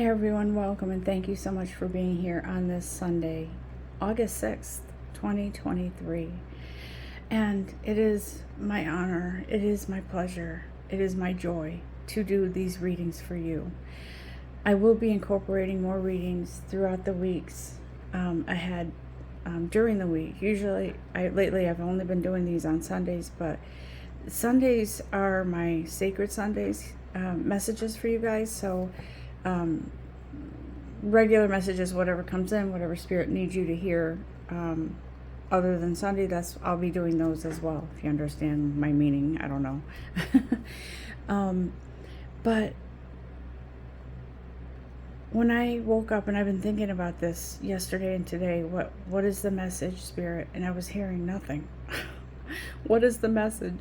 Hey everyone, welcome and thank you so much for being here on this Sunday, August 6th, 2023. And it is my honor, it is my pleasure, it is my joy to do these readings for you. I will be incorporating more readings throughout the weeks ahead during the week. Usually, lately I've only been doing these on Sundays, but Sundays are my sacred Sundays messages for you guys. So regular messages, whatever comes in, whatever spirit needs you to hear, other than Sunday, I'll be doing those as well, if you understand my meaning. I don't know. But when I woke up, and I've been thinking about this yesterday and today, what is the message, spirit? And I was hearing nothing. What is the message?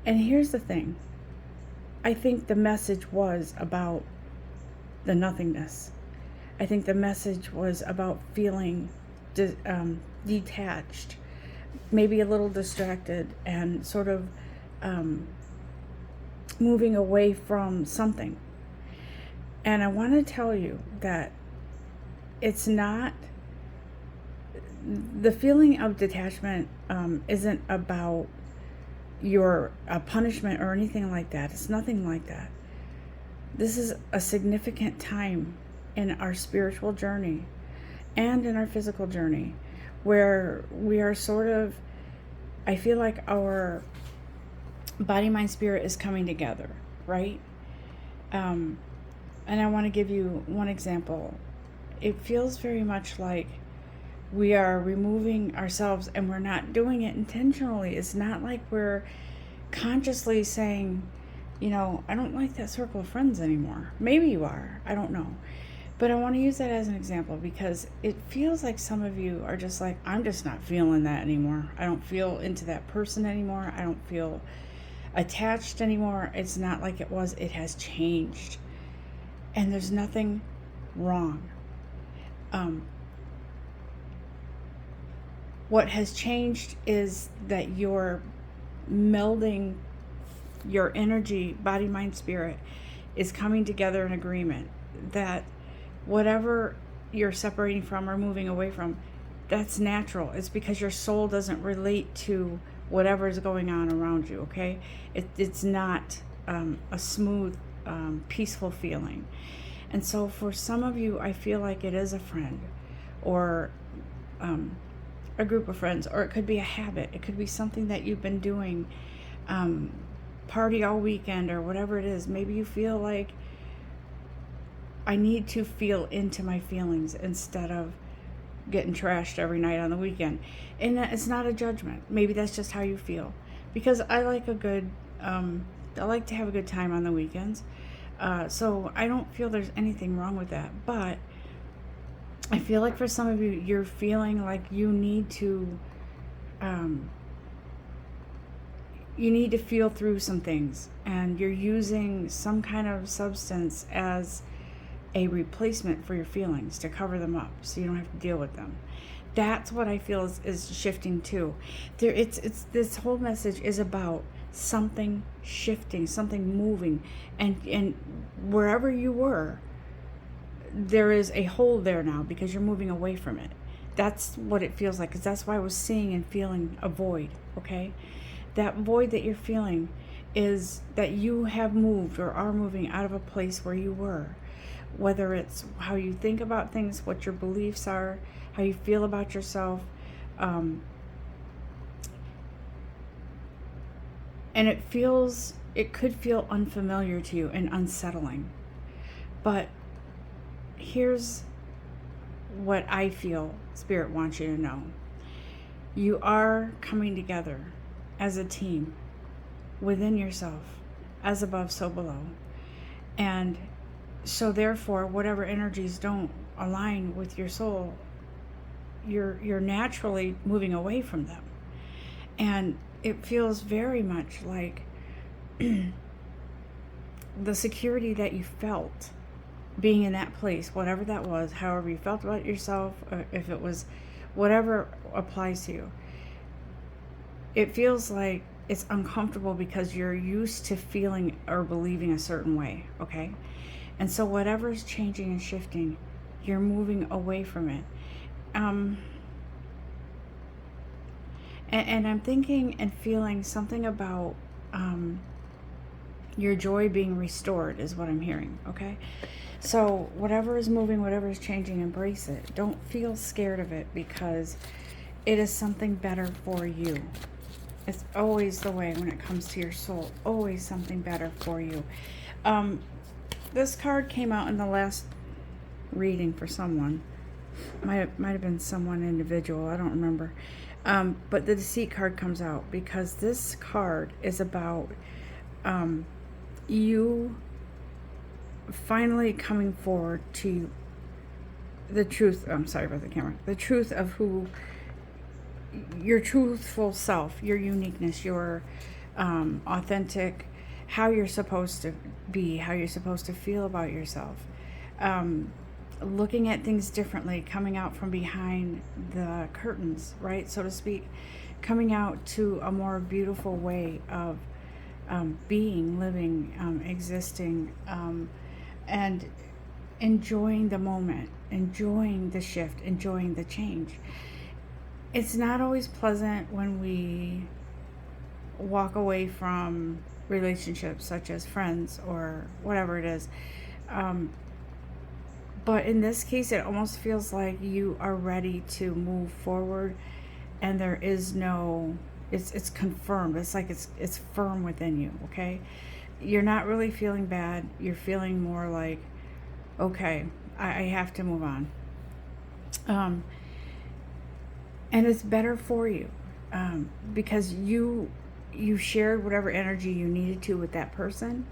And here's the thing. I think the message was about the nothingness. I think the message was about feeling detached, maybe a little distracted, and sort of moving away from something. And I want to tell you that it's not, the feeling of detachment isn't about your punishment or anything like that. It's nothing like that. This is a significant time in our spiritual journey and in our physical journey where we are sort of, I feel like our body, mind, spirit is coming together, right? And I want to give you one example. It feels very much like we are removing ourselves, and we're not doing it intentionally. It's not like we're consciously saying, I don't like that circle of friends anymore. Maybe you are, I don't know. But I want to use that as an example because it feels like some of you are just like, I'm just not feeling that anymore. I don't feel into that person anymore. I don't feel attached anymore. It's not like it was. It has changed. And there's nothing wrong. What has changed is that you're melding your energy, body, mind, spirit, is coming together in agreement that whatever you're separating from or moving away from, that's natural. It's because your soul doesn't relate to whatever is going on around you, okay? It's not a smooth, peaceful feeling. And so for some of you, I feel like it is a friend or a group of friends, or it could be a habit. It could be something that you've been doing, party all weekend or whatever it is. Maybe you feel like I need to feel into my feelings instead of getting trashed every night on the weekend. And it's not a judgment. Maybe that's just how you feel. Because I like I like to have a good time on the weekends. So I don't feel there's anything wrong with that. But I feel like for some of you, you're feeling like you need to feel through some things, and you're using some kind of substance as a replacement for your feelings to cover them up so you don't have to deal with them. That's what I feel is shifting too. It's this whole message is about something shifting, something moving, and wherever you were, there is a hole there now because you're moving away from it. That's what it feels like, because that's why I was seeing and feeling a void, okay? That void that you're feeling is that you have moved or are moving out of a place where you were. Whether it's how you think about things, what your beliefs are, how you feel about yourself. And it could feel unfamiliar to you and unsettling. But here's what I feel Spirit wants you to know. You are coming together as a team within yourself, as above, so below. And so therefore, whatever energies don't align with your soul, you're naturally moving away from them. And it feels very much like the security that you felt being in that place, whatever that was, however you felt about yourself, or if it was whatever applies to you. It feels like it's uncomfortable because you're used to feeling or believing a certain way, okay? And so whatever is changing and shifting, you're moving away from it. Um, and I'm thinking and feeling something about your joy being restored is what I'm hearing, okay? So whatever is moving, whatever is changing, embrace it. Don't feel scared of it, because it is something better for you. It's always the way when it comes to your soul, always something better for you. This card came out in the last reading for someone. Might have been someone individual, I don't remember. But the Deceit card comes out because this card is about you finally coming forward to the truth. I'm sorry about the camera. The truth of who your truthful self, your uniqueness, your authentic, how you're supposed to be, how you're supposed to feel about yourself. Looking at things differently, coming out from behind the curtains, right, so to speak, coming out to a more beautiful way of being, living, existing, and enjoying the moment, enjoying the shift, enjoying the change. It's not always pleasant when we walk away from relationships such as friends or whatever it is. But in this case, it almost feels like you are ready to move forward, and there is no, it's confirmed. It's like it's firm within you, okay? You're not really feeling bad. You're feeling more like, okay, I have to move on. And it's better for you, because you shared whatever energy you needed to with that person,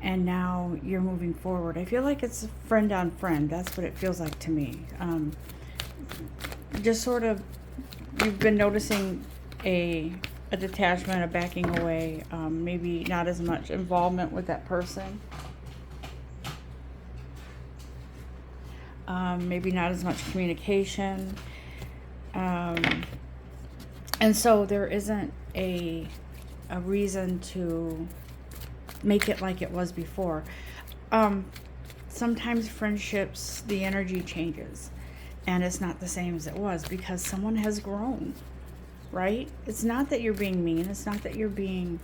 and now you're moving forward. I feel like it's friend on friend. That's what it feels like to me. Just sort of, you've been noticing a detachment, a backing away, maybe not as much involvement with that person. Maybe not as much communication. And so there isn't a reason to make it like it was before. Sometimes friendships, the energy changes, and it's not the same as it was because someone has grown, right? It's not that you're being mean. It's not that you're being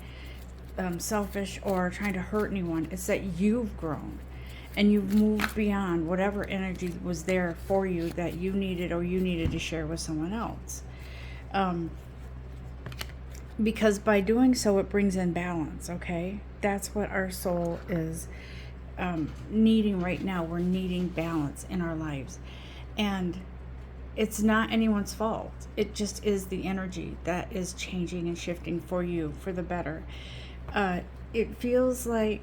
selfish or trying to hurt anyone. It's that you've grown and you've moved beyond whatever energy was there for you that you needed or you needed to share with someone else. Because by doing so, it brings in balance, okay? That's what our soul is needing right now. We're needing balance in our lives. And it's not anyone's fault. It just is the energy that is changing and shifting for you for the better. It feels like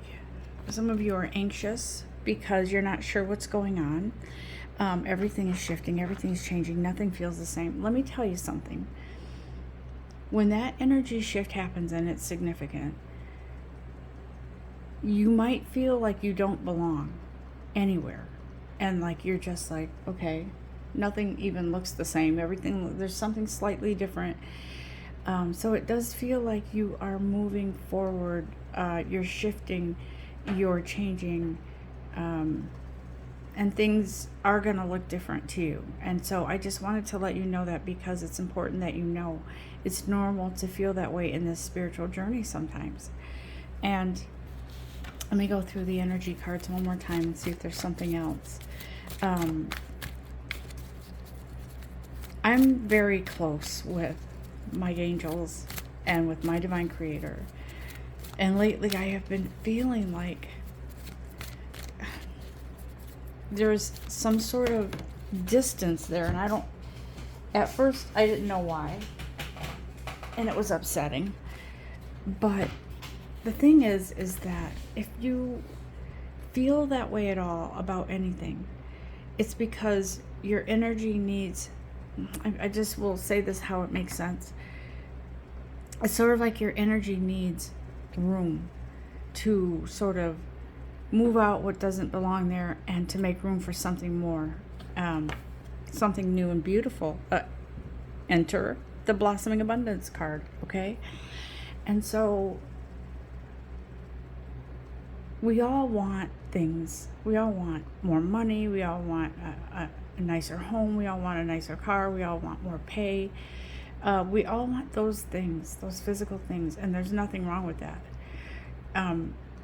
some of you are anxious because you're not sure what's going on. Everything is shifting. Everything is changing. Nothing feels the same. Let me tell you something. When that energy shift happens and it's significant, you might feel like you don't belong anywhere. And like you're just like, okay, nothing even looks the same. Everything, there's something slightly different. So it does feel like you are moving forward. You're shifting, you're changing, and things are going to look different to you. And so I just wanted to let you know that, because it's important that you know it's normal to feel that way in this spiritual journey sometimes. And let me go through the energy cards one more time and see if there's something else. I'm very close with my angels and with my divine creator. And lately I have been feeling like there's some sort of distance there, and at first I didn't know why, and it was upsetting. But the thing is that if you feel that way at all about anything, it's because your energy needs, I just will say this how it makes sense. It's sort of like your energy needs room to sort of move out what doesn't belong there and to make room for something more, something new and beautiful. Enter the Blossoming Abundance card, okay? And so we all want things. We all want more money. We all want a nicer home. We all want a nicer car. We all want more pay. We all want those things, those physical things, and there's nothing wrong with that.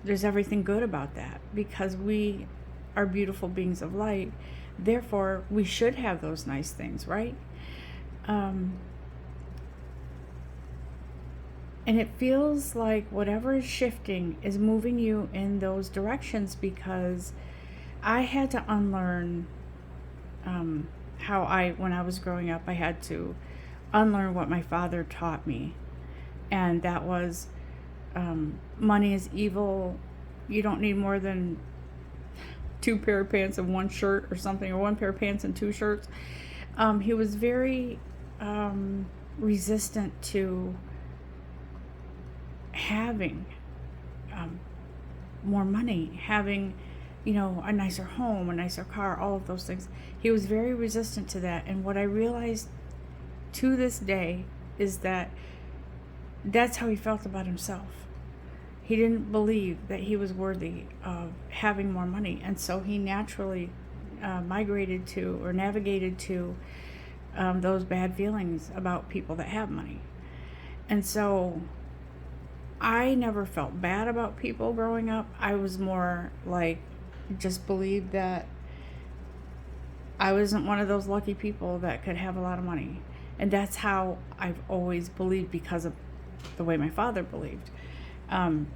There's everything good about that, because we are beautiful beings of light. Therefore, we should have those nice things, right? And it feels like whatever is shifting is moving you in those directions, because I had to unlearn when I was growing up, I had to unlearn what my father taught me. And that was, money is evil. You don't need more than 2 pair of pants and 1 shirt or something, or 1 pair of pants and 2 shirts. He was very resistant to having more money, having, a nicer home, a nicer car, all of those things. He was very resistant to that. And what I realized to this day is that that's how he felt about himself. He didn't believe that he was worthy of having more money. And so he naturally navigated to those bad feelings about people that have money. And so I never felt bad about people growing up. I was more like, just believed that I wasn't one of those lucky people that could have a lot of money. And that's how I've always believed, because of the way my father believed. And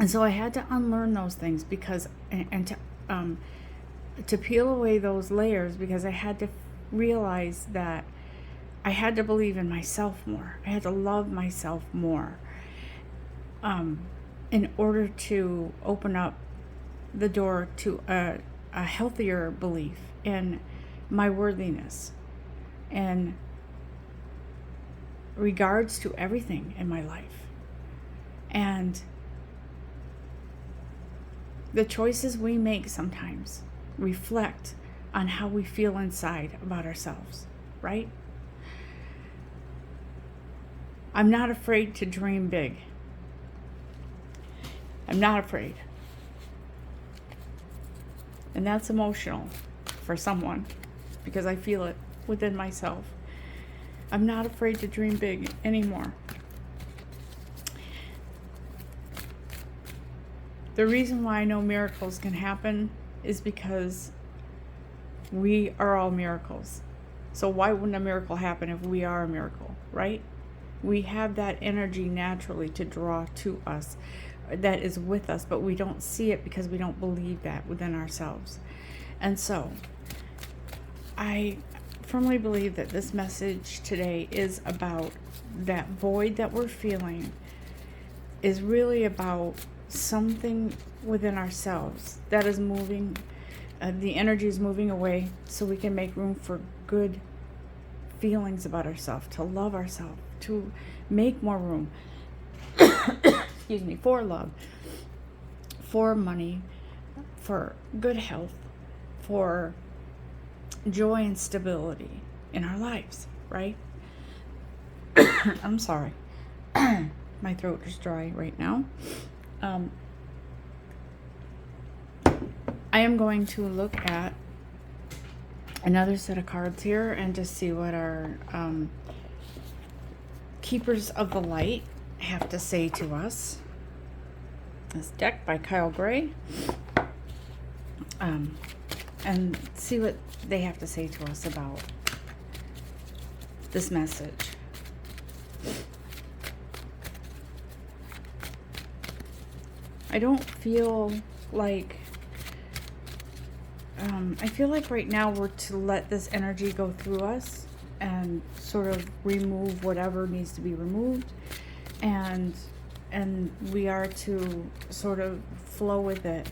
so I had to unlearn those things, because and to peel away those layers, because I had to realize that I had to believe in myself more. I had to love myself more, in order to open up the door to a healthier belief in my worthiness and regards to everything in my life. And the choices we make sometimes reflect on how we feel inside about ourselves, right? I'm not afraid to dream big. I'm not afraid. And that's emotional for someone, because I feel it within myself. I'm not afraid to dream big anymore. The reason why I know miracles can happen is because we are all miracles. So why wouldn't a miracle happen if we are a miracle, right? We have that energy naturally to draw to us, that is with us, but we don't see it because we don't believe that within ourselves. And so I firmly believe that this message today is about that void that we're feeling, is really about something within ourselves that is moving, the energy is moving away, so we can make room for good feelings about ourselves, to love ourselves, to make more room excuse me, for love, for money, for good health, for joy and stability in our lives, right? I'm sorry. My throat is dry right now. I am going to look at another set of cards here and just see what our keepers of the light have to say to us. This deck by Kyle Gray, and see what they have to say to us about this message. I don't feel like I feel like right now we're to let this energy go through us and sort of remove whatever needs to be removed, and we are to sort of flow with it,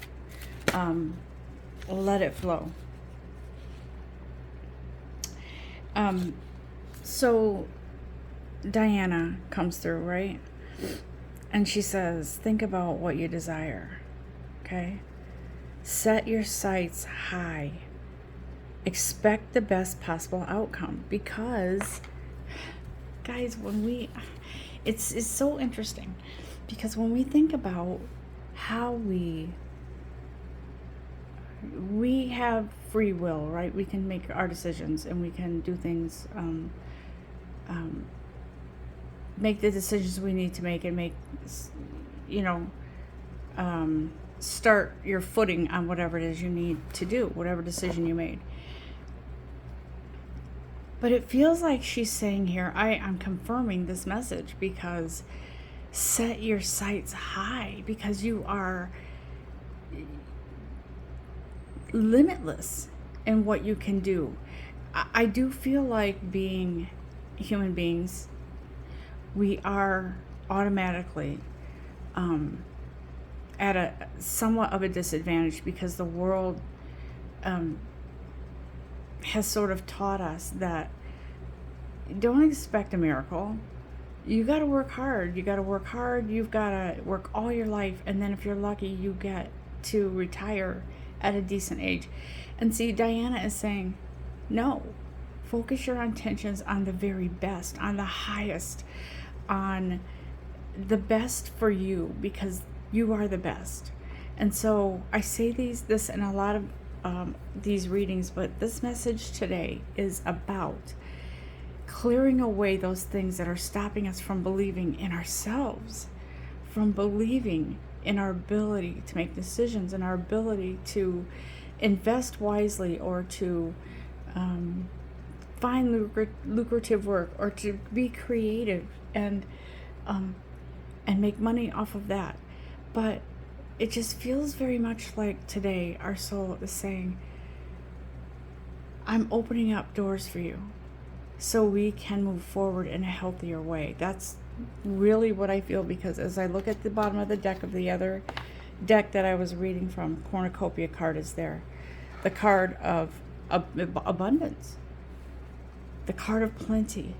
let it flow. So Diana comes through, right? And she says, think about what you desire, okay? Set your sights high. Expect the best possible outcome, because, guys, It's so interesting, because when we think about how we have free will, right? We can make our decisions, and we can do things, make the decisions we need to make, and make, you know, start your footing on whatever it is you need to do, whatever decision you made. But it feels like she's saying here, I'm confirming this message, because set your sights high, because you are limitless in what you can do. I do feel like, being human beings, we are automatically at a somewhat of a disadvantage, because the world has sort of taught us that don't expect a miracle. You got to work hard. You've got to work all your life, and then if you're lucky, you get to retire at a decent age. And see, Diana is saying, no, focus your intentions on the very best, on the highest, on the best for you, because you are the best. And so I say this in a lot of these readings, but this message today is about clearing away those things that are stopping us from believing in ourselves, from believing in our ability to make decisions, and our ability to invest wisely, or to find lucrative work, or to be creative and make money off of that. But it just feels very much like today our soul is saying, I'm opening up doors for you so we can move forward in a healthier way. That's really what I feel, because as I look at the bottom of the deck of the other deck that I was reading from, cornucopia card is there. The card of abundance. The card of plenty.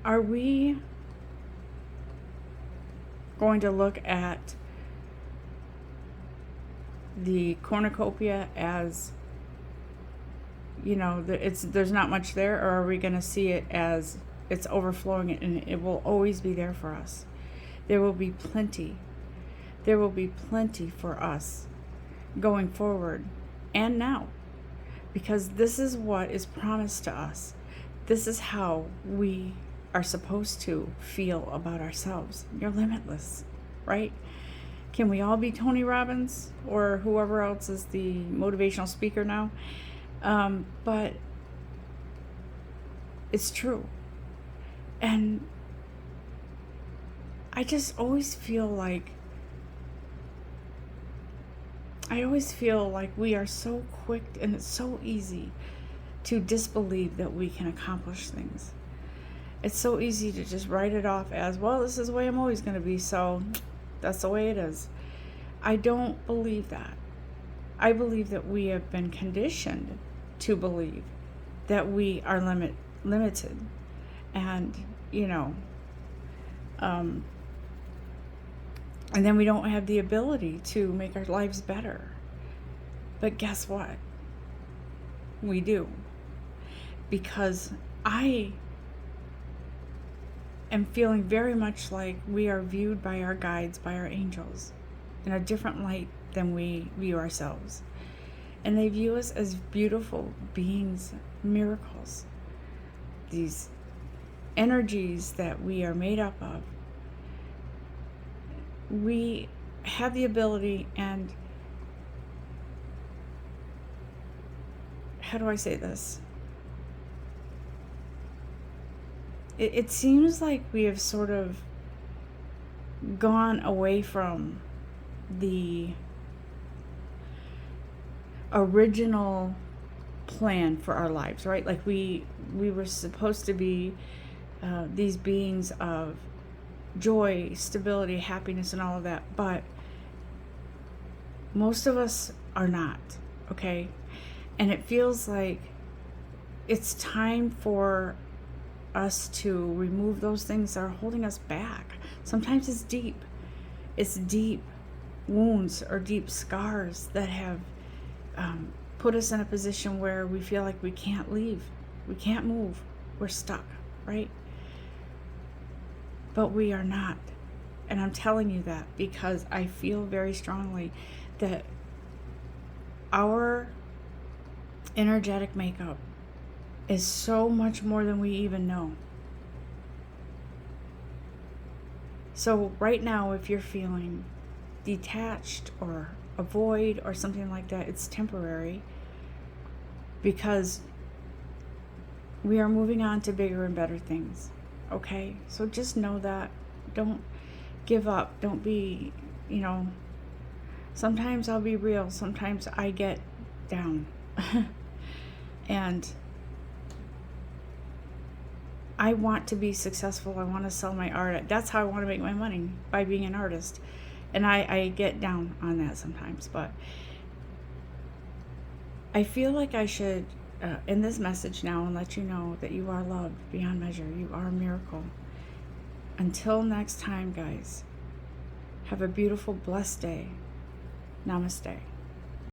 Are we going to look at the cornucopia as, there's not much there, or are we going to see it as it's overflowing, and it will always be there for us? There will be plenty. There will be plenty for us going forward and now, because this is what is promised to us. This is how we are supposed to feel about ourselves. You're limitless, right? Can we all be Tony Robbins or whoever else is the motivational speaker now? But it's true. And I just always feel like we are so quick, and it's so easy to disbelieve that we can accomplish things. It's so easy to just write it off as, well, this is the way I'm always going to be, so that's the way it is. I don't believe that. I believe that we have been conditioned to believe that we are limited, and and then we don't have the ability to make our lives better. But guess what? We do. Because I am feeling very much like we are viewed by our guides, by our angels, in a different light than we view ourselves. And they view us as beautiful beings, miracles, these energies that we are made up of. We have the ability, and how do I say this? It seems like we have sort of gone away from the original plan for our lives, right? Like we were supposed to be these beings of joy, stability, happiness, and all of that, but most of us are not, okay? And it feels like it's time for us to remove those things that are holding us back. Sometimes it's deep wounds or deep scars that have put us in a position where we feel like we can't leave. We can't move. We're stuck, right? But we are not. And I'm telling you that because I feel very strongly that our energetic makeup is so much more than we even know. So right now, if you're feeling detached or a void or something like that, it's temporary, because we are moving on to bigger and better things. Okay? So just know that. Don't give up. Don't be, sometimes I'll be real. Sometimes I get down. And I want to be successful. I want to sell my art. That's how I want to make my money, by being an artist. And I get down on that sometimes. But I feel like I should end this message now and let you know that you are loved beyond measure. You are a miracle. Until next time, guys, have a beautiful, blessed day. Namaste.